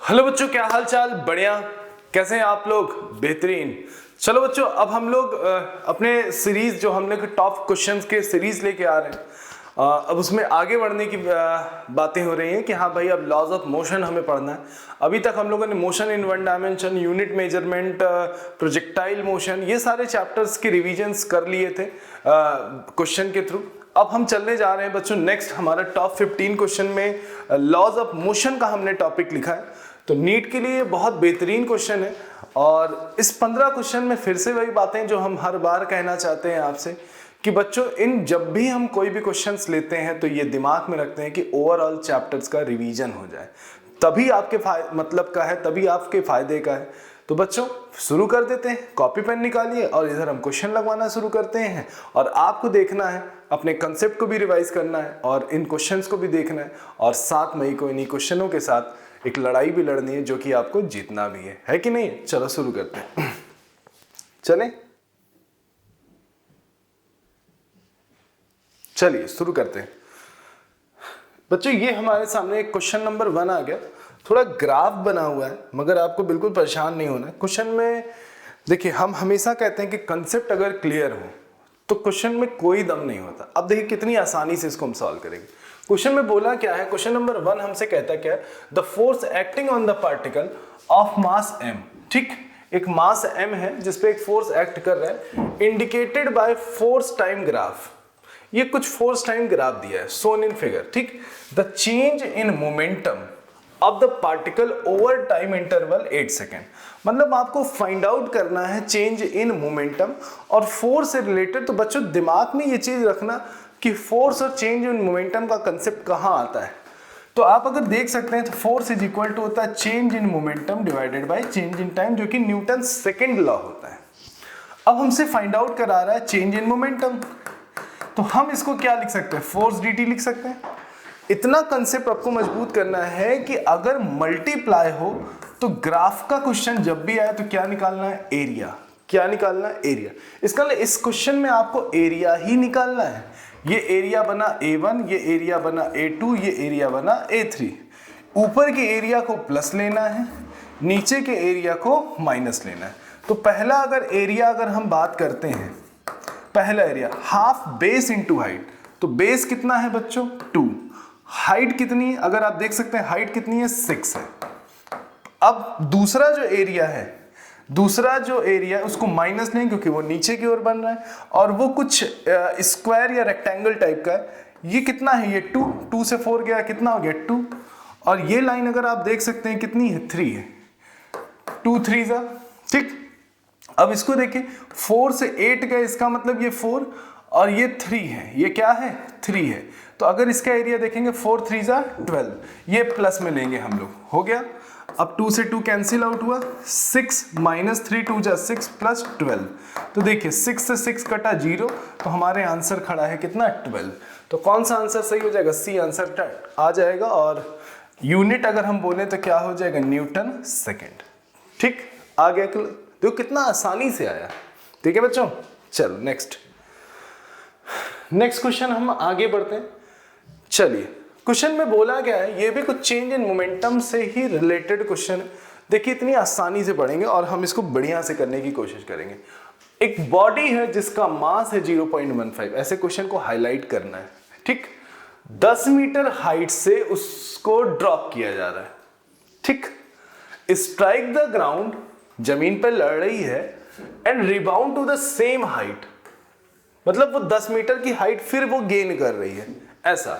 Hello बच्चों, क्या हाल चाल? बढ़िया। कैसे हैं आप लोग? बेहतरीन। चलो बच्चों, अब हम लोग अपने सीरीज जो हम लोग टॉप क्वेश्चंस के सीरीज लेके आ रहे हैं, अब उसमें आगे बढ़ने की बातें हो रही हैं कि हाँ भाई, अब लॉज ऑफ मोशन हमें पढ़ना है। अभी तक हम लोगों ने motion in one dimension, unit measurement, projectile motion, ये सारे चैप्टर्स के रिविजन्स कर लिए थे क्वेश्चन के थ्रू। अब हम चलने जा रहे हैं बच्चों नेक्स्ट, हमारा टॉप 15 क्वेश्चन में लॉज ऑफ मोशन का हमने टॉपिक लिखा है। तो नीट के लिए बहुत बेहतरीन क्वेश्चन है और इस 15 क्वेश्चन में फिर से वही बातें जो हम हर बार कहना चाहते हैं आपसे कि बच्चों, इन जब भी हम कोई भी क्वेश्चंस लेते हैं तो ये दिमाग में रखते हैं कि ओवरऑल चैप्टर्स का रिवीजन हो जाए, तभी आपके मतलब का है, तभी आपके फायदे का है। तो बच्चों शुरू कर देते हैं, कॉपी पेन निकालिए और इधर हम क्वेश्चन लगवाना शुरू करते हैं। और आपको देखना है, अपने कंसेप्ट को भी रिवाइज करना है और इन क्वेश्चंस को भी देखना है, और 7 मई को इन्हीं क्वेश्चनों के साथ एक लड़ाई भी लड़नी है जो कि आपको जीतना भी है कि नहीं? चलो शुरू करते हैं। चलें, चलिए शुरू करते हैं बच्चों। ये हमारे सामने एक क्वेश्चन नंबर 1 आ गया। थोड़ा ग्राफ बना हुआ है, मगर आपको बिल्कुल परेशान नहीं होना है। क्वेश्चन में देखिए, हम हमेशा कहते हैं कि कंसेप्ट अगर क्लियर हो तो क्वेश्चन में कोई दम नहीं होता। अब देखिए कितनी आसानी से इसको हम सॉल्व करेंगे। क्वेश्चन में बोला क्या है? क्वेश्चन नंबर 1 हमसे कहता क्या है? The force acting on the particle of mass m, ठीक, एक मास m है जिसपे एक फोर्स एक्ट कर रहा है, indicated by force time graph. ये कुछ फोर्स टाइम ग्राफ दिया है, सोन इन फिगर, ठीक। The change in momentum of the particle over time interval 8 second. मतलब आपको फाइंड आउट करना है चेंज इन मोमेंटम और फोर्स से रिलेटेड। तो बच्चों दिमाग में ये चीज रखना कि फोर्स और चेंज इन मोमेंटम का कंसेप्ट कहाँ आता है। तो आप अगर देख सकते हैं तो फोर्स इज इक्वल टू होता है change in momentum divided by change in time, जो कि न्यूटन सेकेंड लॉ होता है। अब हमसे फाइंड आउट करा रहा है चेंज इन मोमेंटम, तो हम इसको क्या लिख सकते हैं? फोर्स dt लिख सकते हैं। इतना कंसेप्ट आपको मजबूत करना है कि अगर मल्टीप्लाई हो तो ग्राफ का क्वेश्चन जब भी आए तो क्या निकालना है? एरिया। क्या निकालना है? एरिया। इसका इस क्वेश्चन में आपको एरिया ही निकालना है। ये एरिया बना A1, ये एरिया बना A2, ये एरिया बना A3। ऊपर के एरिया को प्लस लेना है, नीचे के एरिया को माइनस लेना है। तो पहला अगर एरिया अगर हम बात करते हैं, पहला area half base into height, तो बेस कितना है बच्चों? 2। हाइट कितनी है? अगर आप देख सकते हैं हाइट कितनी है? 6 है। अब दूसरा जो एरिया है उसको माइनस नहीं, क्योंकि वो नीचे की ओर बन रहा है और वो कुछ स्क्वायर या रेक्टेंगल टाइप का है। ये कितना है? ये 2 से 4 गया, कितना हो गया? 2। और ये लाइन अगर आप देख सकते हैं कितनी है? 3 है। 2 3 जा, ठीक। अब इसको देखिए, 4 से 8 गए, इसका मतलब ये 4 और ये 3 है। ये क्या है? 3 है। तो अगर इसका एरिया देखेंगे 4 3 जा 12, ये प्लस में लेंगे हम लोग, हो गया। अब 2 से 2 कैंसिल आउट हुआ, 6 माइनस 3 2 जा 6 प्लस 12। तो देखिए 6 से 6 कटा 0, तो हमारे आंसर खड़ा है कितना? 12। तो कौन सा आंसर सही हो जाएगा? सी आंसर आ जाएगा। और यूनिट अगर हम बोले तो क्या हो जाएगा? न्यूटन सेकेंड, ठीक। आ गया? देखो कितना आसानी से आया, ठीक है बच्चों। चलो नेक्स्ट क्वेश्चन हम आगे बढ़ते हैं। चलिए, क्वेश्चन में बोला गया है, ये भी कुछ चेंज इन मोमेंटम से ही रिलेटेड क्वेश्चन है। देखिए इतनी आसानी से पढ़ेंगे और हम इसको बढ़िया से करने की कोशिश करेंगे। एक बॉडी है जिसका मास है 0.15, ऐसे क्वेश्चन को हाईलाइट करना है, ठीक। 10 मीटर हाइट से उसको ड्रॉप किया जा रहा है, ठीक। स्ट्राइक द ग्राउंड, जमीन पर लड़ रही है, and rebound to the same height, मतलब वो 10 मीटर की हाइट फिर वो गेन कर रही है, ऐसा।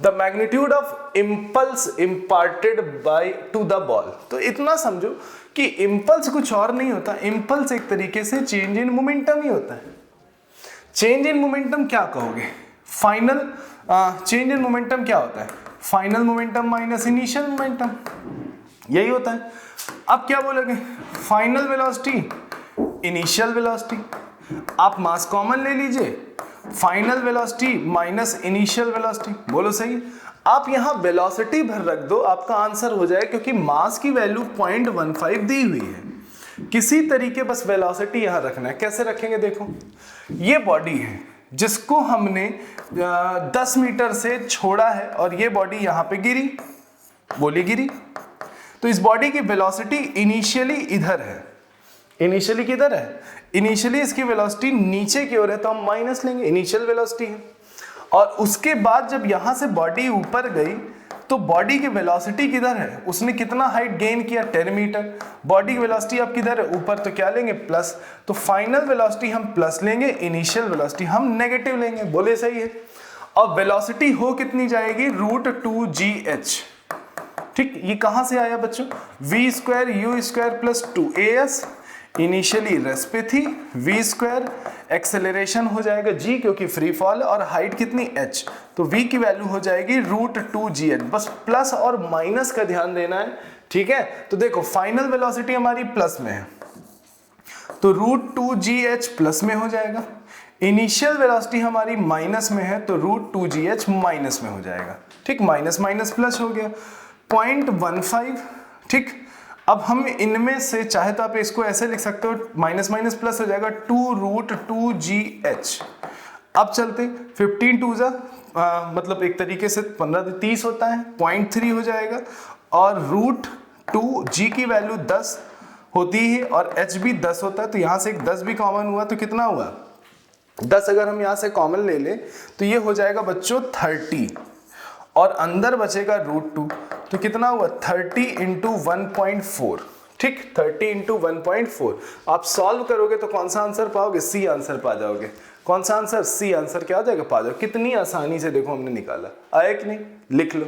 The magnitude of impulse imparted by two the ball. तो इतना समझो कि इंपल्स कुछ और नहीं होता, इंपल्स एक तरीके से चेंज इन मोमेंटम ही होता है। चेंज इन मोमेंटम क्या कहोगे? फाइनल चेंज इन मोमेंटम क्या होता है? Final momentum minus initial momentum, यही होता है। अब क्या बोलोगे? Final velocity, initial velocity. आप मास कॉमन ले लीजिए, final velocity minus initial velocity, बोलो सही। आप यहां वेलोसिटी भर रख दो, आपका आंसर हो जाए, क्योंकि मास की वैल्यू 0.15 दी हुई है। किसी तरीके बस वेलोसिटी यहां रखना है। कैसे रखेंगे? देखो, ये बॉडी है जिसको हमने 10 मीटर से छोड़ा है और ये बॉडी यहां पे गिरी, बोली गिरी। तो इस बॉडी की वेलोसिटी इनिशियली इधर है, इनिशियली किधर है, इनिशियली इसकी वेलोसिटी नीचे की ओर है, तो हम माइनस लेंगे, इनिशियल वेलोसिटी है। और उसके बाद जब यहां से बॉडी ऊपर गई तो बॉडी की वेलोसिटी किधर है, उसने कितना हाइट गेन किया, 10 मीटर। बॉडी की वेलोसिटी अब किधर है, ऊपर, तो क्या लेंगे, प्लस। तो फाइनल वेलोसिटी हम प्लस लेंगे, इनिशियल वेलोसिटी हम नेगेटिव लेंगे। बोले सही है। अब वेलोसिटी हो कितनी जाएगी, √2gh। ठीक, ये कहां से आया बच्चों, v²u² plus 2as, initially rest पे थी, v², एक्सेलरेशन हो जाएगा g क्योंकि फ्री फॉल, और हाइट कितनी h, तो v की वैल्यू हो जाएगी √2gh। बस प्लस और माइनस का ध्यान देना है, ठीक है। तो देखो फाइनल वेलोसिटी हमारी प्लस में है, तो √2gh प्लस में हो जाएगा। इनिशियल वेलोसिटी हमारी माइनस में है, तो √2gh माइनस में हो जाएगा। ठीक, माइनस माइनस प्लस हो गया, 0.15। ठीक, अब हम इनमें से चाहे तो आप इसको ऐसे लिख सकते हो, माइनस माइनस प्लस हो जाएगा 2√2gh। अब चलते 15 2 मतलब एक तरीके से 15 30 होता है, 0.3 हो जाएगा, और √2g की वैल्यू 10 होती है और h भी 10 होता है, तो यहां से एक 10 भी कॉमन हुआ तो कितना हुआ, 10 अगर हम यहां से कॉमन ले ले तो ये हो जाएगा बच्चों 30, और अंदर बचेगा √2, तो कितना हुआ 30 × 1.4। ठीक, 30 × 1.4। आप सॉल्व करोगे तो कौन सा आंसर पाओगे, सी आंसर पा जाओगे। कौन सा आंसर, सी आंसर क्या आ जाएगा, पा जाओ। कितनी आसानी से देखो हमने निकाला, आया कि नहीं, लिख लो।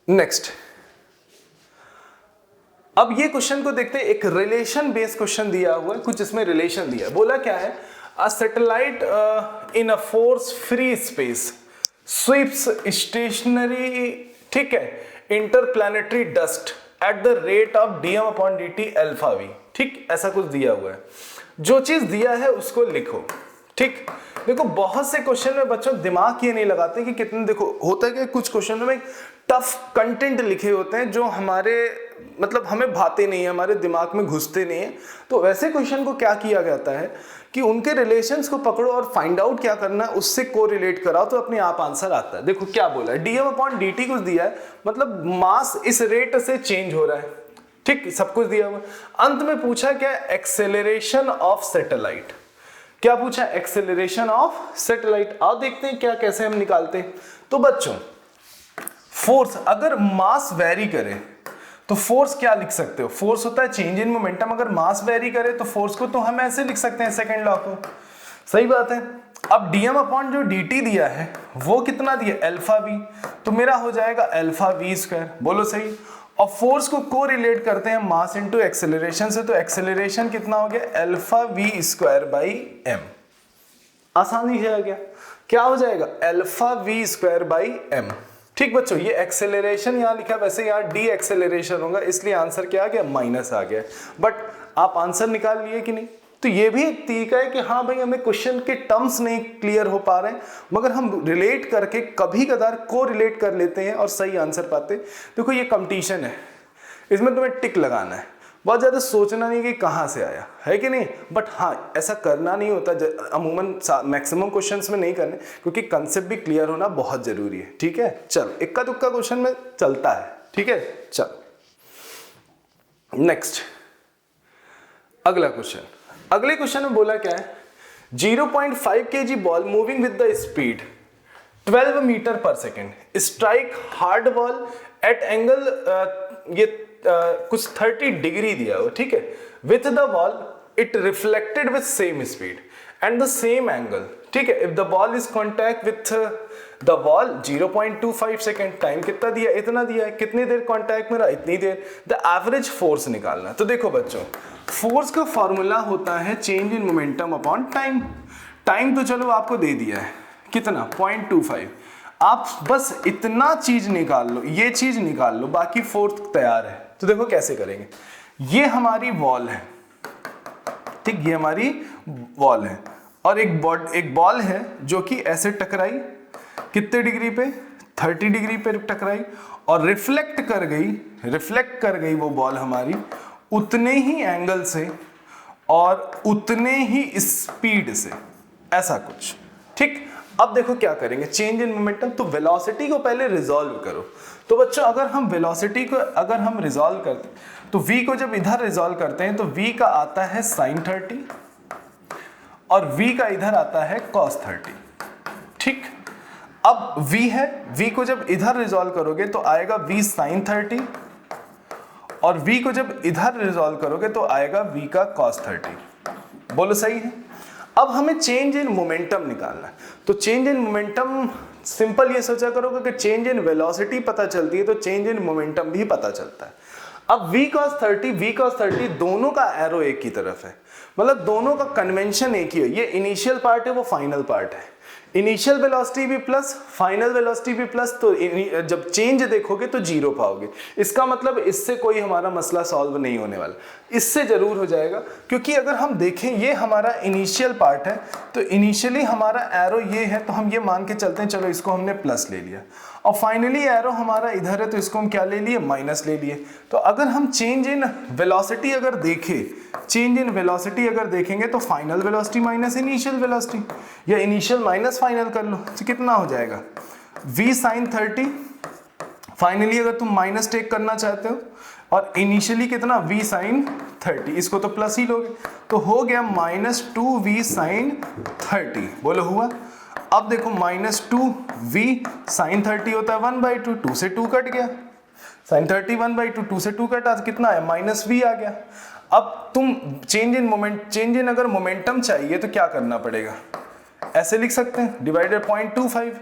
नेक्स्ट, अब ये क्वेश्चन को देखते हैं। एक रिलेशन बेस्ड क्वेश्चन दिया हुआ है, कुछ इसमें रिलेशन दिया है। बोला क्या है, a satellite in a force free space sweeps stationary, ठीक है, interplanetary dust at the rate of dm/dt α/v। ठीक, ऐसा कुछ दिया हुआ है। जो चीज दिया है उसको लिखो। ठीक, देखो बहुत से क्वेश्चन में बच्चों दिमाग ये नहीं लगाते कि कितने, देखो होता है कि कुछ क्वेश्चनों में टफ कंटेंट लिखे होते हैं जो हमारे मतलब हमें भाते नहीं है, हमारे दिमाग में घुसते नहीं है। तो वैसे क्वेश्चन को क्या किया जाता है कि उनके रिलेशंस को पकड़ो और फाइंड आउट क्या करना है, उससे कोरिलेट कराओ तो अपने आप आंसर आता है। देखो क्या बोला है, dm/dt कुछ दिया है, मतलब मास इस रेट से चेंज हो रहा है। ठीक, सब कुछ दिया हुआ। अंत में पूछा क्या, एक्सेलरेशन ऑफ सैटेलाइट। क्या पूछा, एक्सेलरेशन ऑफ सैटेलाइट। आओ देखते हैं क्या, कैसे हम निकालते हैं। तो बच्चों फोर्स, अगर मास वेरी करे तो फोर्स क्या लिख सकते हो, फोर्स होता है चेंज इन मोमेंटम। अगर मास वेरी करे तो फोर्स को तो हम ऐसे लिख सकते हैं, सेकंड लॉ को। सही बात है। अब dm/dt दिया है वो कितना दिया, α/v, तो मेरा हो जाएगा α/v²। बोलो सही। और फोर्स को कोरिलेट करते हैं मास इनटू एक्सेलरेशन से, तो एक्सेलरेशन कितना हो गया, α/v²/m। आसानी से आ गया, क्या हो जाएगा, α/v²/m। ठीक बच्चों, ये एक्सेलरेशन यहां लिखा, वैसे यहां डी एक्सेलरेशन होगा, इसलिए आंसर क्या आ गया, माइनस आ गया। बट आप आंसर निकाल लिए कि नहीं। तो ये भी एक तरीका है कि हाँ भाई हमें क्वेश्चन के टर्म्स नहीं क्लियर हो पा रहे हैं, मगर हम रिलेट करके कभी कदार को रिलेट कर लेते हैं और सही आंसर पाते। देखो ये कंपटीशन है, इसमें तुम्हें टिक लगाना है, बहुत ज्यादा सोचना नहीं कि कहां से आया है कि नहीं। बट हाँ, ऐसा करना नहीं होता, अमूमन मैक्सिमम क्वेश्चंस में नहीं करने, क्योंकि कंसेप्ट भी क्लियर होना बहुत जरूरी है। ठीक है, चल इक्का दुक्का क्वेश्चन में चलता है। ठीक है, चल नेक्स्ट, अगला क्वेश्चन। अगले क्वेश्चन में बोला क्या है, 0.5 kg ball moving with the speed 12 metre per second strike hard ball at angle, ये कुछ 30 डिग्री दिया हो, ठीक है, with the ball it reflected with same speed and the same angle. ठीक है, if the ball is contact with the ball 0.25 second, time कितना दिया, इतना दिया है, कितनी देर कॉन्टैक्ट में रहा, इतनी देर। द एवरेज फोर्स निकालना। तो देखो बच्चों, फोर्स का फॉर्मूला होता है change in momentum upon time. Time तो चलो आपको दे दिया है, कितना, 0.25। आप बस इतना चीज निकाल लो, ये चीज निकाल लो, बाकी फोर्स तैयार है। तो देखो कैसे करेंगे, ये हमारी वॉल है, ठीक, ये हमारी वॉल है, और एक बॉल है जो कि ऐसे टकराई, कितने डिग्री पे, 30 डिग्री पे टकराई, और रिफ्लेक्ट कर गई वो बॉल हमारी उतने ही एंगल से और उतने ही स्पीड से, ऐसा कुछ। ठीक, अब देखो क्या करेंगे, चेंज इन मोमेंटम, तो वेलोसिटी को पहले रिजॉल्व करो। तो बच्चों अगर हम वेलोसिटी को अगर हम रिजॉल्व करते हैं तो v को जब इधर रिजॉल्व करते हैं तो v का आता है sin 30 और v का इधर आता है cos 30। ठीक, अब v है, v को जब इधर रिजॉल्व करोगे तो आएगा v sin 30 और v को जब इधर रिजॉल्व करोगे तो आएगा v का cos 30। बोलो सही है। अब हमें चेंज इन मोमेंटम निकालना है, तो चेंज इन मोमेंटम सिंपल ये सोचा करोगे कि चेंज इन वेलोसिटी पता चलती है तो चेंज इन मोमेंटम भी पता चलता है। अब v cos 30 दोनों का एरो एक की तरफ है, मतलब दोनों का कन्वेंशन एक ही है। ये इनिशियल पार्ट है, वो फाइनल पार्ट है। इनिशियल वेलोसिटी भी प्लस, फाइनल वेलोसिटी भी प्लस, तो जब चेंज देखोगे तो जीरो पाओगे। इसका मतलब इससे कोई हमारा मसला सॉल्व नहीं होने वाला, इससे जरूर हो जाएगा, क्योंकि अगर हम देखें ये हमारा इनिशियल पार्ट है तो इनिशियली हमारा एरो ये है, तो हम ये मान के चलते हैं चलो इसको हमने प्लस ले लिया, और फाइनली एरो हमारा इधर है तो इसको हम क्या ले लिए, माइनस ले लिए। तो अगर हम चेंज इन वेलोसिटी अगर देखें, चेंज इन वेलोसिटी अगर देखेंगे तो final velocity minus initial velocity, या इनिशियल माइनस फाइनल कर लो, तो कितना हो जाएगा v sin 30। फाइनली अगर तुम माइनस टेक करना चाहते हो और इनिशियली कितना v sin 30, इसको तो प्लस ही लोगे, तो हो गया -2v sin 30। बोलो हुआ। अब देखो -2v sin 30 होता है 1/2, 2 से 2 कट गया, sin 30 1/2, 2 से 2 कटा तो कितना है -v आ गया। अब तुम चेंज इन अगर मोमेंटम चाहिए तो क्या करना पड़ेगा, ऐसे लिख सकते हैं, डिवाइडेड 0.25,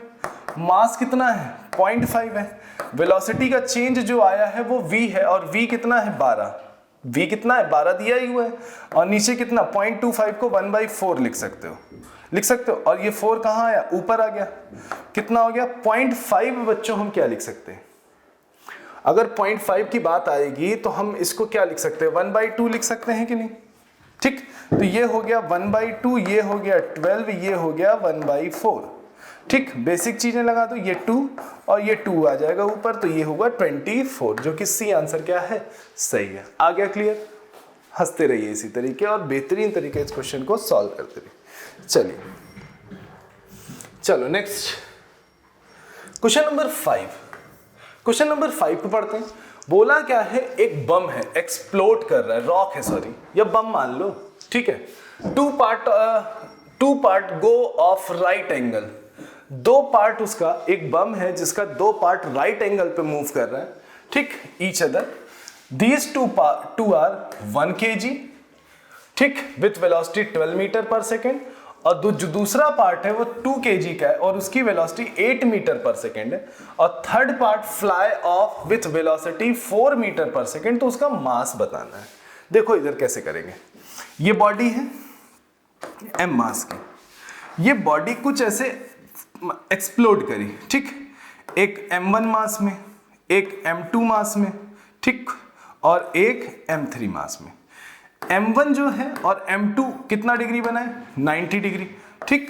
मास कितना है 0.5 है, वेलोसिटी का चेंज जो आया है वो v है, और v कितना है 12, v कितना है 12 दिया ही हुआ है, और नीचे कितना 0.25 को 1/4 लिख सकते हो, और ये 4 कहाँ आया, ऊपर आ गया, कितना हो गया 0.5। बच्चों हम क्या लिख सकते हैं, अगर 0.5 की बात आएगी तो हम इसको क्या लिख सकते हैं, 1/2 लिख सकते हैं कि नहीं। ठीक, तो ये हो गया 1/2, ये हो गया 12, ये हो गया 1/4। ठीक, बेसिक चीजें लगा दो, ये 2 और ये 2 आ जाएगा ऊपर, तो ये होगा 24, जो कि सी आंसर क्या है, सही है। आ गया क्लियर। हंसते रहिए इसी तरीके और बेहतरीन तरीके इस क्वेश्चन को सॉल्व करते रहिए। चलिए चलो next question number 5। Question number 5 पे पढ़ते हैं। बोला क्या है, एक बम है, एक्सप्लोड कर रहा है, रॉक है सॉरी, या बम मान लो, ठीक है। Two part go off right angle, दो पार्ट उसका, एक बम है जिसका दो पार्ट राइट एंगल पे मूव कर रहा है, ठीक, each other. These two are 1 kg, ठीक, with velocity 12 metre per second, और जो दूसरा पार्ट है वो 2 kg का है और उसकी वेलोसिटी 8 मीटर पर सेकेंड है, और third part fly off with velocity 4 metre per second, तो उसका मास बताना है। देखो इधर कैसे करेंगे, ये बॉडी है m मास की, ये बॉडी कुछ ऐसे एक्सप्लोड करी, ठीक, एक m1 मास में, एक m2 मास में, ठीक, और एक m3 मास में। m1 जो है और m2 कितना डिग्री बना है, 90 डिग्री, ठीक,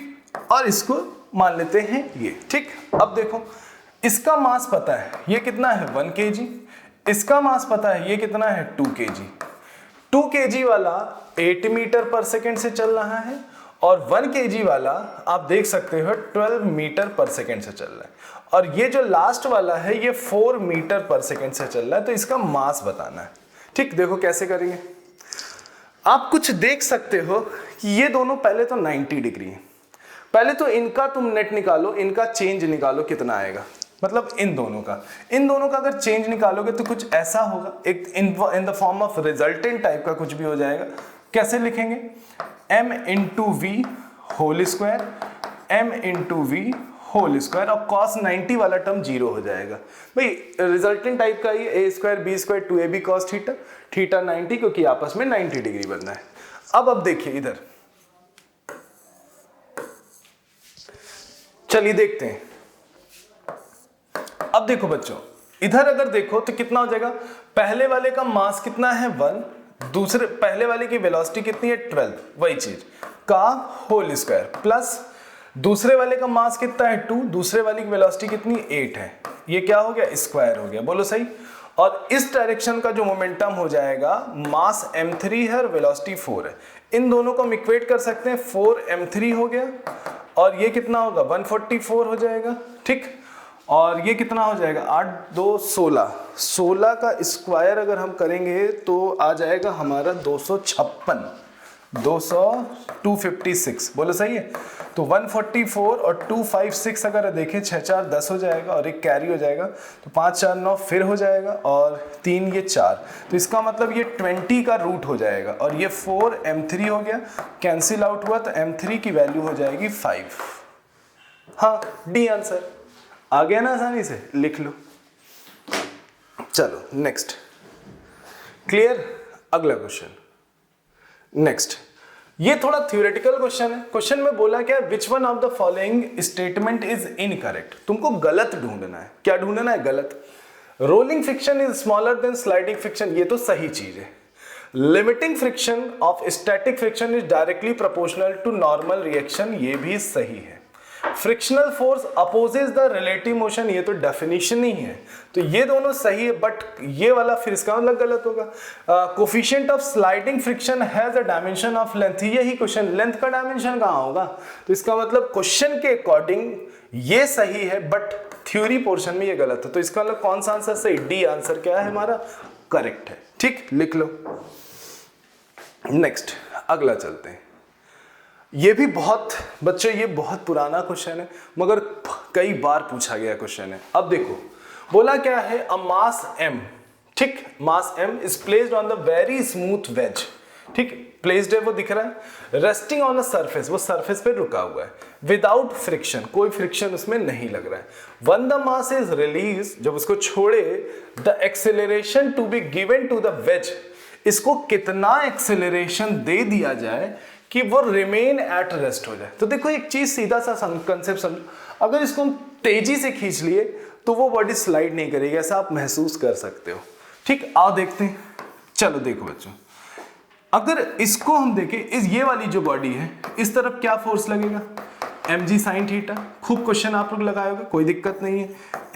और इसको मान लेते हैं ये, ठीक। अब देखो इसका मास पता है, ये कितना है 1 kg, इसका मास पता है ये कितना है 2 kg। 2 kg वाला 8 मीटर पर सेकेंड से चल रहा है और 1 kg वाला आप देख सकते हो 12 मीटर पर सेकेंड से चल रहा है, और ये जो लास्ट वाला है ये 4 मीटर पर सेकेंड से चल रहा है, तो इसका मास बताना है। ठीक, देखो कैसे करेंगे। आप कुछ देख सकते हो कि ये दोनों पहले तो 90 डिग्री है, पहले तो इनका तुम नेट निकालो, इनका चेंज निकालो कितना आएगा, मतलब इन दोनों का अगर चेंज निकालोगे तो कुछ ऐसा होगा, एक in the form of resultant type का कुछ भी हो जाएगा। कैसे लिखेंगे, m into v whole square, m into v whole square, और cos 90 वाला टर्म 0 हो जाएगा। भाई रिजल्टेंट टाइप का ये a square b square 2ab cos theta, theta 90, क्योंकि आपस में 90 डिग्री बनना है। अब देखिए इधर, चलिए देखते हैं। अब देखो बच्चों, इधर अगर देखो तो कितना हो जाएगा, पहले वाले का मास कितना है 1, दूसरे पहले वाले की वेलोसिटी कितनी है 12, वही चीज का होल स्क्वायर, प्लस दूसरे वाले का मास कितना है 2, दूसरे वाले की वेलोसिटी कितनी 8 है, ये क्या हो गया स्क्वायर हो गया, बोलो सही। और इस डायरेक्शन का जो मोमेंटम हो जाएगा, मास m3 है और वेलोसिटी 4 है, इन दोनों को हम इक्वेट कर सकते हैं, 4m3 हो गया और ये कितना होगा 144 हो जाएगा, ठीक। और ये कितना हो जाएगा 8 2 16, 16 का स्क्वायर अगर हम करेंगे तो आ जाएगा हमारा 256, 256, बोलो सही है। तो 144 और 256 अगर देखें 6 4 10 हो जाएगा और एक कैरी हो जाएगा, तो 5 4 9 फिर हो जाएगा और 3 ये 4, तो इसका मतलब ये 20 का रूट हो जाएगा और ये 4m3 हो गया, कैंसिल आउट हुआ तो m3 की वैल्यू हो जाएगी 5। हाँ, डी आंसर आ गया ना, आसानी से लिख लो। चलो नेक्स्ट, क्लियर। अगला क्वेश्चन, नेक्स्ट, ये थोड़ा थ्योरेटिकल क्वेश्चन है। क्वेश्चन में बोला क्या, which one of the following statement is incorrect. तुमको गलत ढूंढना है। क्या ढूंढना है? गलत। Rolling friction is smaller than sliding friction, ये तो सही चीज है। Limiting friction of static friction is directly proportional to normal reaction, ये भी सही है। Frictional force opposes the relative motion, ये तो डेफिनेशन ही है, तो ये दोनों सही है, बट ये वाला फिर इसका मतलब गलत होगा। Coefficient of sliding friction has a dimension of length, यही क्वेश्चन, लेंथ का डायमेंशन कहाँ होगा? तो इसका मतलब क्वेश्चन के अकॉर्डिंग ये सही है, बट थ्योरी पोर्शन में ये गलत है, तो इसका मतलब कौन सा आंसर सही? डी आंसर क्या है हमारा? करेक्ट है, ठीक, लिख लो। नेक्स्ट, अगला चलते हैं। ये भी बहुत बच्चों, ये बहुत पुराना क्वेश्चन है मगर कई बार पूछा गया क्वेश्चन है। अब देखो बोला क्या है, अ मास m, ठीक, mass m is placed on the very smooth wedge, ठीक, प्लेस्ड है वो दिख रहा है, रेस्टिंग ऑन द सरफेस, वो सरफेस पे रुका हुआ है, विदाउट फ्रिक्शन, कोई फ्रिक्शन उसमें नहीं लग रहा है। When the mass is release, जब उसको छोड़े, the acceleration to be given to the wedge, इसको कितना एक्सेलरेशन दे दिया जाए कि वो रिमेन एट रेस्ट हो जाए। तो देखो एक चीज, सीधा सा कंसेप्ट समझो, अगर इसको हम तेजी से खींच लिए तो वो बॉडी स्लाइड नहीं करेगी, ऐसा आप महसूस कर सकते हो, ठीक। आओ देखते हैं, चलो देखो बच्चों, अगर इसको हम देखें, इस ये वाली जो बॉडी है, इस तरफ क्या फोर्स लगेगा? mg sin थीटा, खूब क्वेश्चन आप लोग लगाओगे, कोई दिक्कत नहीं है,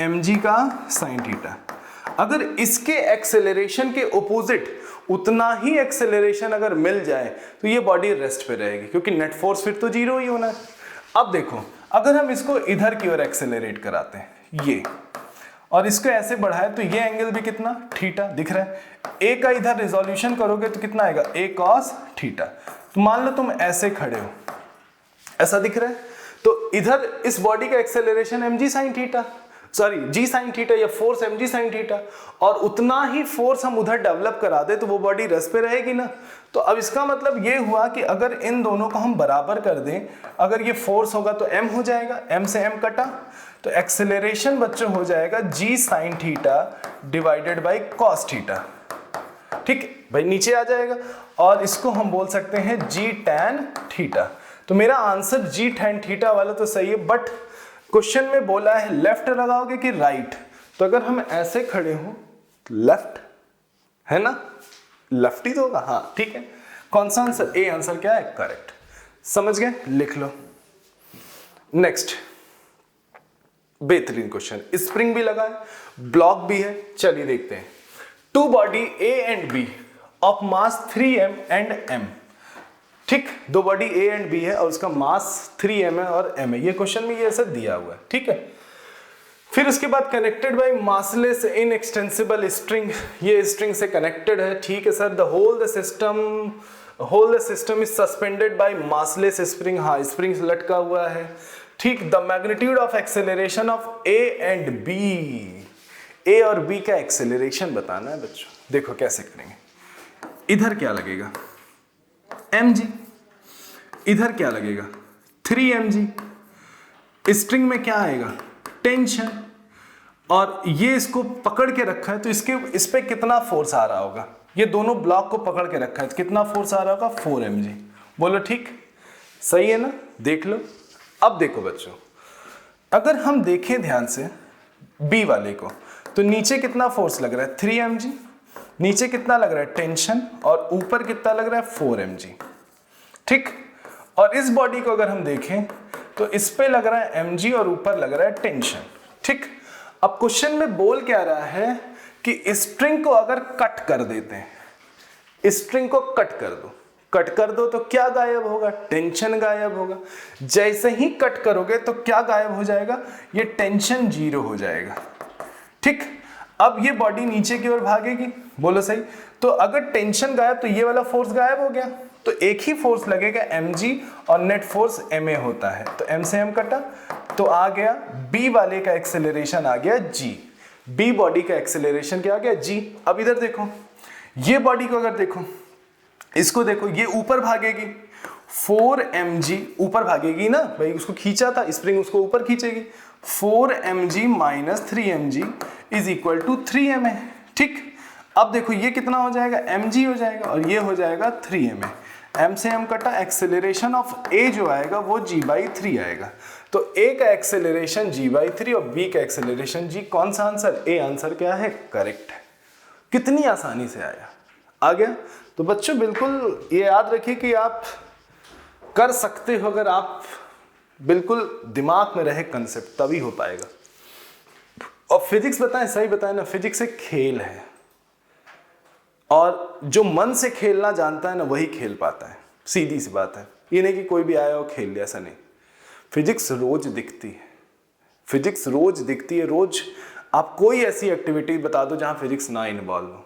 mg का sin थीटा। अगर इसके एक्सेलरेशन के ऑपोजिट उतना ही एक्सेलरेशन अगर मिल जाए तो ये बॉडी रेस्ट पे रहेगी, क्योंकि नेट फोर्स फिर तो जीरो ही होना है। अब देखो, अगर हम इसको इधर की ओर एक्सेलरेट कराते हैं ये, और इसको ऐसे बढ़ाए तो ये एंगल भी कितना? थीटा दिख रहा है। ए का इधर रिजोल्यूशन करोगे तो कितना आएगा? a cos theta. तो मान लो तुम ऐसे खड़े हो, ऐसा दिख रहा है, तो इधर इस बॉडी का acceleration mg sin theta, sorry g sin theta, या फोर्स mg sin थीटा, और उतना ही फोर्स हम उधर डेवलप करा दे तो वो बॉडी रेस्ट पे रहेगी ना। तो अब इसका मतलब ये हुआ कि अगर इन दोनों को हम बराबर कर दें, अगर ये फोर्स होगा तो m हो जाएगा, m से m कटा, तो एक्सेलरेशन बच्चों हो जाएगा g sin theta divided by cos theta, ठीक भाई, नीचे आ जाएगा, और इसको हम बोल सकते हैं g tan थीटा। तो मेरा आंसर g tan थीटा वाला तो सही है, बट क्वेश्चन में बोला है लेफ्ट लगाओगे कि राइट, तो अगर हम ऐसे खड़े हो, लेफ्ट है ना, लेफ्ट ही तो होगा, हाँ ठीक है। कौन सा आंसर? ए आंसर क्या है? करेक्ट, समझ गए, लिख लो। नेक्स्ट, बेहतरीन क्वेश्चन, स्प्रिंग भी लगा है, ब्लॉक भी है, चलिए देखते हैं। Two body A and B of mass 3m and m, ठीक, दो बॉडी A एंड B है और उसका मास 3m है और m है, ये क्वेश्चन में ये ऐसा दिया हुआ है, ठीक है। फिर उसके बाद connected by massless inextensible string, ये स्ट्रिंग से कनेक्टेड है, ठीक है sir. The whole the system is suspended by massless spring, हाँ स्प्रिंग लटका हुआ है, ठीक। The magnitude of acceleration of A and B, A और B का एक्सेलरेशन बताना है बच्चों। देखो कैसे करेंगे, इधर क्या लगेगा? mg, इधर क्या लगेगा? 3mg, स्ट्रिंग में क्या आएगा? टेंशन, और ये इसको पकड़ के रखा है तो इस पे कितना फोर्स आ रहा होगा? ये दोनों ब्लॉक को पकड़ के रखा है तो कितना फोर्स आ रहा होगा? 4mg, बोलो ठीक, सही है ना, देख लो। अब देखो बच्चों, अगर हम देखें ध्यान से B वाले को, तो नीचे कितना फोर्स लग रहा है? 3mg, नीचे कितना लग रहा है? टेंशन, और ऊपर कितना लग रहा है? 4mg, ठीक। और इस बॉडी को अगर हम देखें तो इस पे लग रहा है mg और ऊपर लग रहा है टेंशन, ठीक। अब क्वेश्चन में बोल क्या रहा है कि स्ट्रिंग को अगर कट कर देते हैं, स्ट्रिंग को कट कर दो, कट कर दो तो क्या गायब होगा, टेंशन गायब होगा। जैसे ही कट करोगे तो क्या गायब हो जाएगा, ये टेंशन जीरो हो जाएगा। ठीक, अब ये बॉडी नीचे की ओर भागेगी, बोलो सही। तो अगर टेंशन गायब तो ये वाला फोर्स गायब हो गया, तो एक ही फोर्स लगेगा mg और नेट फोर्स ma होता है, तो m से m कटा तो आ गया b वाले का एक्सेलरेशन आ गया g, b बॉडी का एक्सेलरेशन क्या आ गया g। अब इधर देखो, ये बॉडी को अगर देखो, इसको देखो, ये ऊपर भागेगी 4mg, ऊपर भागेगी ना भाई, उसको खींचा था स्प्रिंग, उसको ऊपर खींचेगी। 4mg minus 3mg is equal to 3ma। ठीक, अब देखो ये कितना हो जाएगा, mg हो जाएगा और ये हो जाएगा 3ma। m से m कटा, एक्सेलरेशन ऑफ a जो आएगा वो g/3 आएगा। तो a का एक्सेलरेशन g/3 और b का एक्सेलरेशन g। कौन सा आंसर, a आंसर क्या है, करेक्ट है। कितनी आसानी से आया, आ गया। तो बच्चों बिल्कुल ये याद रखिए कि आप कर सकते हो, अगर आप बिल्कुल दिमाग में रहे कंसेप्ट तभी हो पाएगा। और फिजिक्स बताएं, सही बताएं ना, फिजिक्स एक खेल है और जो मन से खेलना जानता है ना वही खेल पाता है, सीधी सी बात है। ये नहीं कि कोई भी आया और खेल लिया, ऐसा नहीं। फिजिक्स रोज दिखती है, फिजिक्स रोज दिखती है। रोज आप कोई ऐसी एक्टिविटी बता दो जहां फिजिक्स ना इन्वॉल्व हो,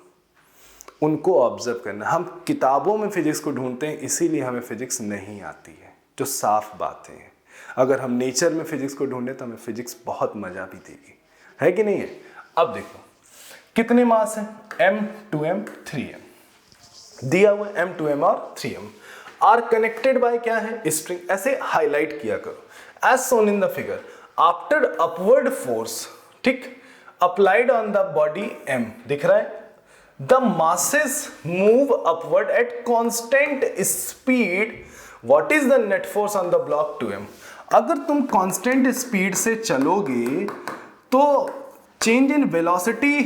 उनको ऑब्जर्व करना। हम किताबों में फिजिक्स को ढूंढते हैं, इसीलिए हमें फिजिक्स नहीं आती है, जो साफ बातें हैं। अगर हम नेचर में फिजिक्स को ढूंढे तो हमें फिजिक्स बहुत मजा भी देगी, है कि नहीं है। अब देखो कितने मास हैं, m 2m 3m दिया हुआ है, m 2m और 3m आर कनेक्टेड बाय क्या है, स्ट्रिंग। ऐसे हाईलाइट किया करो, as shown in the figure. After upward force, ठीक, applied on the body m, दिख रहा है, द masses move upward at constant speed. What is the net force on the block 2m? अगर तुम कांस्टेंट स्पीड से चलोगे तो चेंज इन वेलोसिटी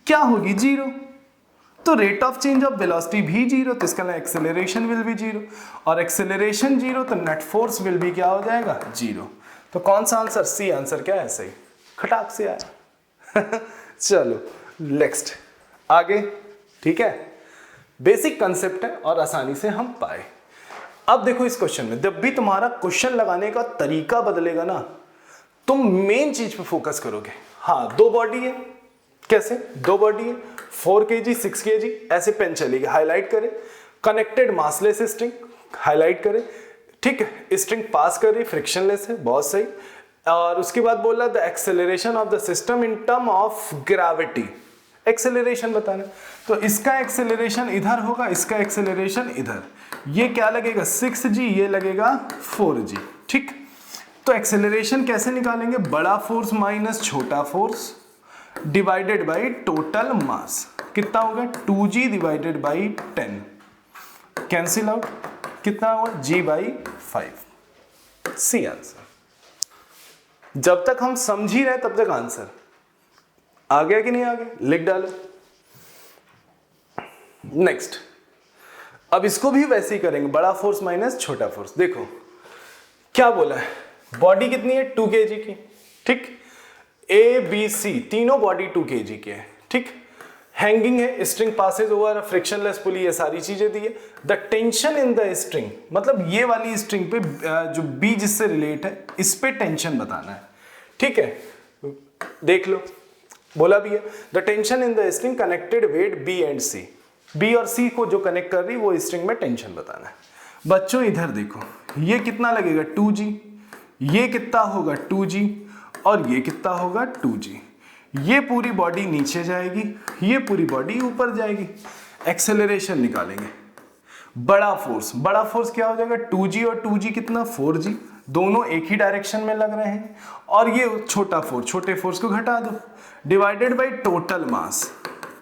क्या होगी, जीरो। तो rate of change of velocity भी जीरो, तो इसका एक्सेलरेशन विल बी जीरो, और एक्सेलरेशन जीरो तो नेट फोर्स विल भी क्या हो जाएगा, जीरो। तो कौन सा आंसर, सी आंसर क्या है, सही, खटाक से आया। चलो नेक्स्ट, आगे, ठीक है। बेसिक कंसेप्ट है और आसानी से हम पाए। अब देखो इस क्वेश्चन में, जब भी तुम्हारा क्वेश्चन लगाने का तरीका बदलेगा ना, तुम मेन चीज पे फोकस करोगे। हाँ, दो बॉडी है, कैसे, दो बॉडी है, 4 kg 6 kg, ऐसे पेन चलेगी, हाईलाइट करे। कनेक्टेड मासलेस स्ट्रिंग, हाईलाइट करे, ठीक है। स्ट्रिंग पास कर रही, फ्रिक्शनलेस है, बहुत सही। और उसके बाद बोला the acceleration of the system in term of gravity, acceleration बताना। तो इसका एक्सेलरेशन इधर होगा, इसका एक्सेलरेशन इधर, ये क्या लगेगा 6g, ये लगेगा 4g, ठीक। तो एक्सेलरेशन कैसे निकालेंगे, बड़ा फोर्स माइनस छोटा force divided by total mass, कितना होगा 2g divided by 10, cancel out, कितना होगा g/5, सी आंसर। जब तक हम समझ ही रहे तब तक आंसर आ गया कि नहीं आ गया, लिख डालो। नेक्स्ट, अब इसको भी वैसे ही करेंगे, बड़ा फोर्स माइनस छोटा फोर्स। देखो क्या बोला है, बॉडी कितनी है 2 kg की, ठीक। ए बी सी तीनों बॉडी 2 kg की है, ठीक। हैंगिंग है, स्ट्रिंग पासेज ओवर, फ्रिक्शनलेस पुली, ये सारी चीजें दी है। The tension in the string, मतलब ये वाली स्ट्रिंग पे जो बी जिससे रिलेट है, इस पे टेंशन बताना है, ठीक है। देख लो, बोला भी है the tension in the string connected weight B and C, B और सी को जो कनेक्ट कर रही वो स्ट्रिंग में टेंशन बताना है। बच्चों इधर देखो, ये कितना लगेगा 2g, ये कितना होगा 2g, और ये कितना होगा 2g। ये पूरी बॉडी नीचे जाएगी, ये पूरी बॉडी ऊपर जाएगी। एक्सेलरेशन निकालेंगे, बड़ा फोर्स क्या हो जाएगा 2g, और 2g कितना 4g, दोनों एक ही डायरेक्शन में लग रहे हैं। और ये छोटा फोर्स, छोटे फोर्स को घटा दो, डिवाइडेड बाय टोटल मास,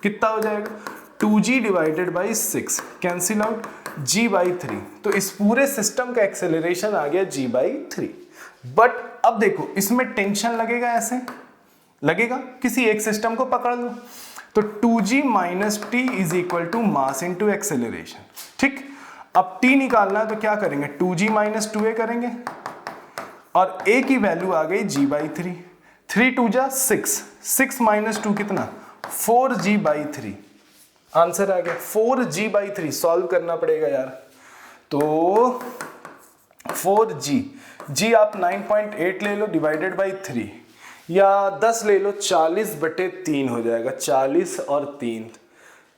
कितना हो जाएगा 2g divided by 6, cancel out, g/3। तो इस पूरे सिस्टम का एक्सेलरेशन आ गया g/3। बट अब देखो इसमें टेंशन लगेगा, ऐसे लगेगा, किसी एक सिस्टम को पकड़ लो, तो 2g minus t is equal to mass into acceleration, ठीक। अब t निकालना है तो क्या करेंगे, 2g माइनस 2a करेंगे, और a की वैल्यू आ गई g/3, 3 2 जा 6, 6 माइनस 2 कितना 4g/3, आंसर आ गया 4g/3। सॉल्व करना पड़ेगा यार, तो 4g, g आप 9.8 ले लो डिवाइडेड बाई 3 या 10 ले लो, 40/3 हो जाएगा। 40 और 3,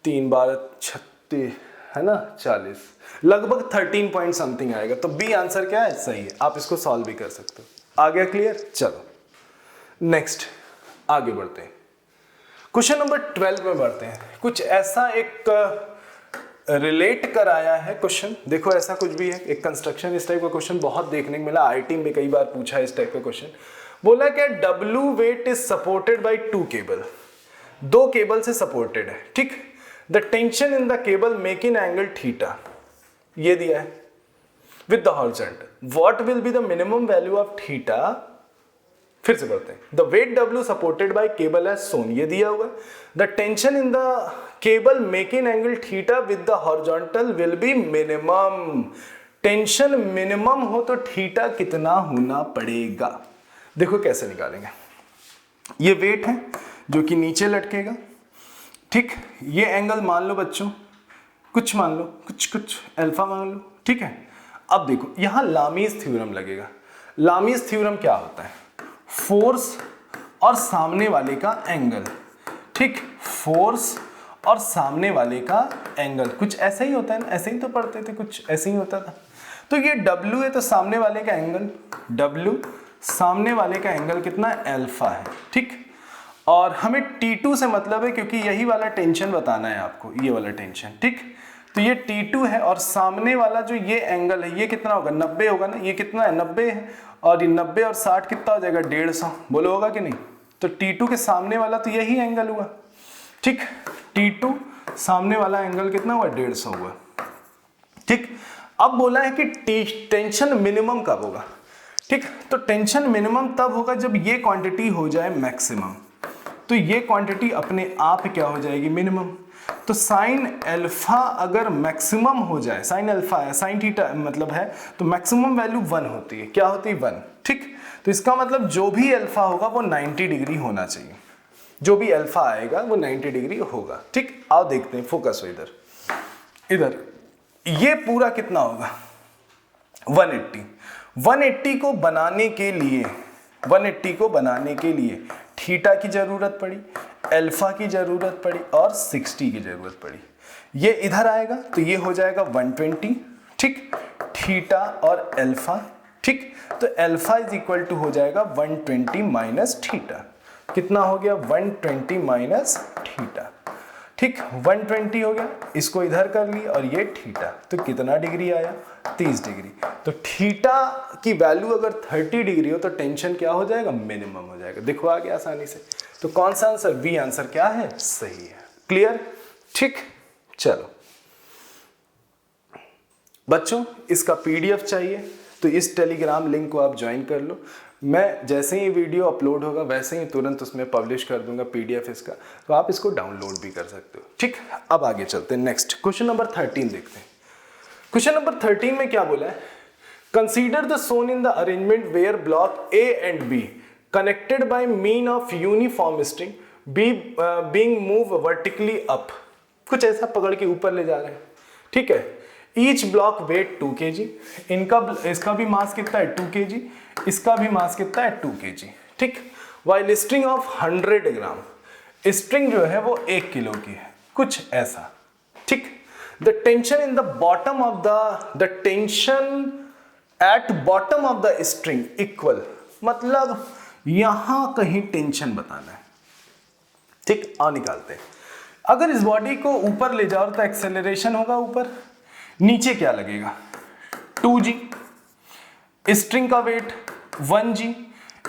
3 12 36 है ना, 40, लगभग 13 पॉइंट समथिंग आएगा। तो बी आंसर क्या है, सही है। आप इसको सॉल्व भी कर सकते हो। आ गया क्लियर? चलो नेक्स्ट आगे बढ़ते हैं। क्वेश्चन नंबर 12 में बढ़ते हैं। कुछ ऐसा एक रिलेट कराया है क्वेश्चन, देखो ऐसा कुछ भी है, एक कंस्ट्रक्शन इस टाइप का क्वेश्चन बहुत देखने को मिला, आईटी में कई बार पूछा है इस टाइप का क्वेश्चन। बोला क्या, W weight is supported by 2 cable, 2 cable से सपोर्टेड है, ठीक। The tension in the cable make in angle theta, ये दिया है with the horizontal, what will be the minimum value of theta. फिर से पढ़ते हैं। The weight W supported by cable as shown, ये दिया हुआ। The tension in the cable making angle theta with the horizontal will be minimum. Tension minimum हो तो theta कितना होना पड़ेगा। देखो कैसे निकालेंगे। ये वेट है जो कि नीचे लटकेगा, ठीक। ये एंगल मान लो बच्चों, कुछ मान लो, कुछ अल्फा मान लो, ठीक है। अब देखो यहां लामीज थ्योरम लगेगा। लामीज थ्योरम क्या होता है, फोर्स और सामने वाले का एंगल, ठीक। फोर्स और सामने वाले का एंगल कुछ ऐसा ही होता है ना, ऐसे ही तो पढ़ते थे, कुछ ऐसे ही होता था। तो ये W है तो सामने वाले का एंगल W, सामने वाले का एंगल कितना है, अल्फा है, ठीक। और हमें T2 से मतलब है क्योंकि यही वाला टेंशन बताना है आपको, ये वाला टेंशन, ठीक। तो ये T2 है और सामने वाला जो ये एंगल है ये कितना होगा, 90 होगा ना, ये कितना है 90 है, और ये 90 और 60 कितना हो जाएगा 150, बोलो होगा कि नहीं। तो T2 के सामने वाला तो यही एंगल हुआ, ठीक। T2 सामने वाला एंगल कितना हुआ, 150 हुआ, ठीक। अब बोला है कि टेंशन मिनिमम कब होगा, ठीक। तो टेंशन मिनिमम तब होगा जब ये क्वांटिटी हो जाए मैक्सिमम, तो ये क्वांटिटी अपने आप क्या हो जाएगी, मिनिमम। तो साइन अल्फा अगर मैक्सिमम हो जाए, साइन अल्फा है, साइन थीटा मतलब है, तो मैक्सिमम वैल्यू 1 होती है, क्या होती है 1, ठीक। तो इसका मतलब जो भी अल्फा होगा वो 90 डिग्री होना चाहिए, जो भी अल्फा आएगा वो 90 डिग्री होगा, ठीक। आओ देखते हैं, फोकस हो इधर, इधर ये पूरा कितना होगा 180। 180 को बनाने के लिए, 180 को बनाने के लिए थीटा की जरूरत पड़ी, अल्फा की जरूरत पड़ी और 60 की जरूरत पड़ी। ये इधर आएगा तो ये हो जाएगा 120, ठीक। थीटा और अल्फा, ठीक। तो अल्फा इज इक्वल टू हो जाएगा 120 माइनस थीटा, कितना हो गया 120 माइनस थीटा, ठीक। 120 हो गया, इसको इधर कर लिया और ये थीटा, तो कितना डिग्री आया 30 डिग्री। तो थीटा की वैल्यू अगर 30 डिग्री हो तो टेंशन क्या हो जाएगा, मिनिमम हो जाएगा। देखो आ गया आसानी से। तो कौन सा आंसर, बी आंसर क्या है, सही है। क्लियर, ठीक। चलो बच्चों, इसका पीडीएफ चाहिए तो इस टेलीग्राम लिंक को आप ज्वाइन कर लो। मैं जैसे ही वीडियो अपलोड होगा वैसे ही तुरंत उसमें पब्लिश कर दूंगा पीडीएफ इसका, तो आप इसको डाउनलोड भी कर सकते हो, ठीक। अब आगे चलते हैं, नेक्स्ट क्वेश्चन नंबर 13 देखते हैं। क्वेश्चन नंबर 13 में क्या बोला है, consider the zone in the arrangement where block A and B connected by mean of uniform string B being move vertically up. कुछ ऐसा पकड़ के ऊपर ले जा रहे हैं, ठीक है। ईच ब्लॉक वेट 2 kg, इनका इसका भी मास कितना है 2 kg, इसका भी मास कितना है 2 kg, ठीक। While string of 100 gram, string जो है वो 1 किलो की है, कुछ ऐसा, ठीक। The tension in the bottom of the tension at bottom of the string equal, मतलब यहां कहीं टेंशन बताना है, ठीक। आओ निकालते हैं। अगर इस बॉडी को ऊपर ले जाओ तो एक्सेलरेशन होगा ऊपर, नीचे क्या लगेगा 2g, स्ट्रिंग का वेट 1g,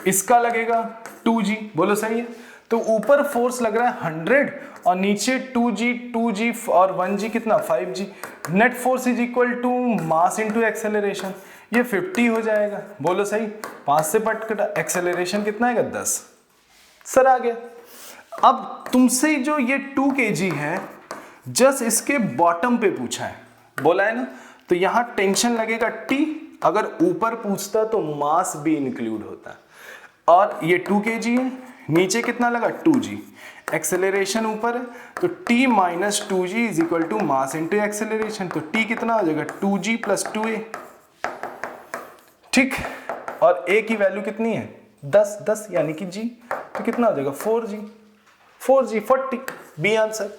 इसका लगेगा 2g, बोलो सही है। तो ऊपर फोर्स लग रहा है 100 और नीचे 2g और 1g कितना 5g। Net force is equal to mass into acceleration, ये 50 हो जाएगा, बोलो सही। 5 से पट कटा, एक्सेलरेशन कितना आएगा 10, सर आ गया। अब तुमसे जो ये 2 kg है जस्ट इसके बॉटम पे पूछा है, बोला है ना, तो यहां टेंशन लगेगा T, अगर ऊपर पूछता तो मास भी इंक्लूड होता, और ये 2 kg है, नीचे कितना लगा 2g, एक्सेलरेशन ऊपर है तो t minus 2g is equal to mass into acceleration, तो t कितना हो जाएगा 2g प्लस 2a, ठीक। और a की वैल्यू कितनी है 10 यानी कि g, तो कितना हो जाएगा 4g 40, बी आंसर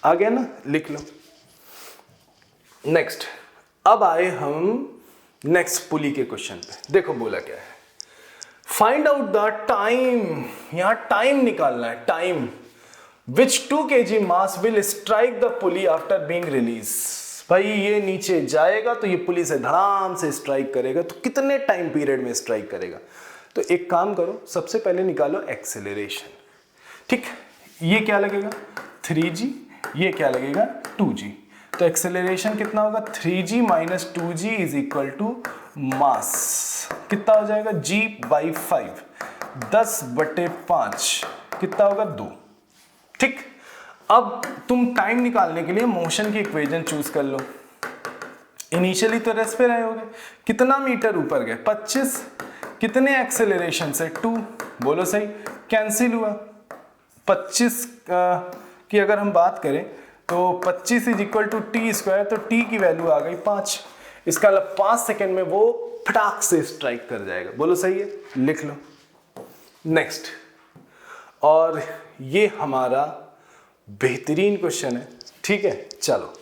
आ गया ना, लिख लो। नेक्स्ट, अब आए हम नेक्स्ट पुली के क्वेश्चन पे। देखो बोला क्या है, फाइंड आउट द टाइम, यहां टाइम निकालना है, time which 2 kg mass will strike the pulley after being release. भाई ये नीचे जाएगा तो ये पुली से धड़ाम से स्ट्राइक करेगा, तो कितने टाइम पीरियड में स्ट्राइक करेगा। तो एक काम करो, सबसे पहले निकालो एक्सेलरेशन, ठीक। ये क्या लगेगा 3g, ये क्या लगेगा 2g, तो एक्सेलरेशन कितना होगा 3g minus 2g is equal to mass, कितना हो जाएगा g/5, 10/5 कितना होगा 2, ठीक। अब तुम टाइम निकालने के लिए मोशन की इक्वेशन चूज कर लो। इनिशियली तो रेस्ट पे रहे होगे, कितना मीटर ऊपर गए 25, कितने एक्सेलरेशन से 2, बोलो सही, कैंसिल हुआ। 25 की अगर हम बात करें तो 25 is equal to t square, तो टी की वैल्यू आ गई 5, इसका मतलब 5 सेकेंड में वो फटाक से स्ट्राइक कर जाएगा, बोलो सही है, लिख लो। नेक्स्ट, और ये हमारा बेहतरीन क्वेश्चन है, ठीक है। चलो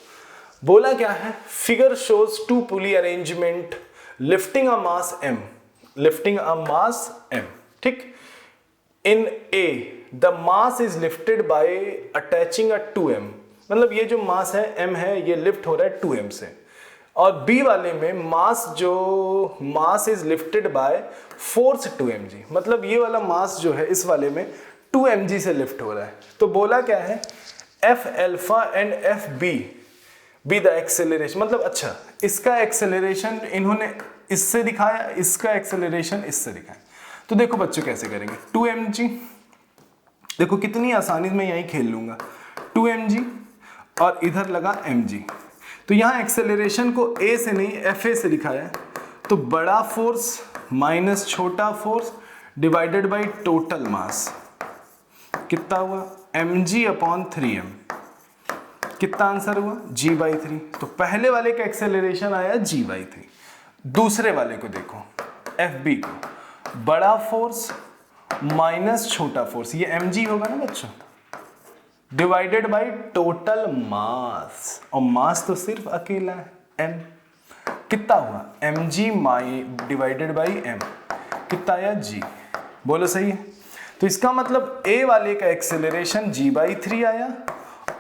बोला क्या है, figure shows 2 pulley arrangement lifting a mass m, ठीक। In a the mass is lifted by attaching a 2m, मतलब ये जो मास है m है, ये लिफ्ट हो रहा है 2m से। और बी वाले में मास is lifted by force 2mg, मतलब ये वाला मास जो है इस वाले में 2mg से लिफ्ट हो रहा है। तो बोला क्या है, F alpha and F be the acceleration, मतलब अच्छा इसका एक्सेलरेशन इन्होंने इससे दिखाया, इसका एक्सेलरेशन इससे दिखाया। तो देखो बच्चों कैसे करेंगे, 2mg, देखो कितनी आसानी में यही खेल लूंगा, 2mg और इधर लगा mg, तो यहां एक्सेलरेशन को a से नहीं fa से दिखाया है, तो बड़ा फोर्स माइनस छोटा force divided by total mass, कितना हुआ mg/3m, कितना आंसर हुआ g/3। तो पहले वाले का एक्सेलरेशन आया g/3, दूसरे वाले को देखो fb को, बड़ा फोर्स माइनस छोटा फोर्स, ये mg होगा ना बच्चों, डिवाइडेड बाय टोटल मास, और मास तो सिर्फ अकेला है m, कितना हुआ mg डिवाइडेड बाय m, कितना आया g, बोलो सही है। तो इसका मतलब a वाले का एक्सेलरेशन g/3 आया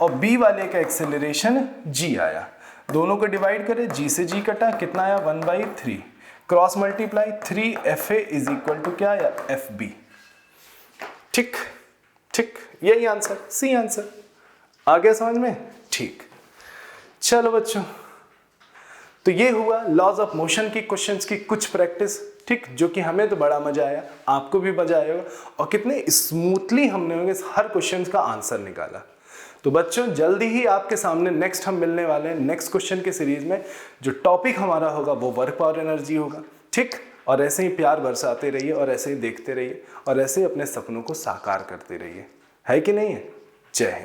और b वाले का एक्सेलरेशन g आया, दोनों को डिवाइड करें, g से g कटा, कितना आया 1/3, cross multiply 3fa is equal to क्या आया fb, ठीक, यही आंसर, सी आंसर आ गया समझ में, ठीक। चलो बच्चों, तो ये हुआ लॉज ऑफ मोशन की क्वेश्चंस की कुछ प्रैक्टिस, ठीक, जो कि हमें तो बड़ा मजा आया, आपको भी मजा आएगा, और कितने स्मूथली हमने हर क्वेश्चन का आंसर निकाला। तो बच्चों जल्दी ही आपके सामने नेक्स्ट हम मिलने वाले हैं नेक्स्ट क्वेश्चन के सीरीज में, जो टॉपिक हमारा होगा वो वर्क पावर एनर्जी होगा, ठीक। और ऐसे ही प्यार बरसाते रहिए और ऐसे ही देखते रहिए और ऐसे ही अपने सपनों को साकार करते रहिए, है कि नहीं है। जय हिंद।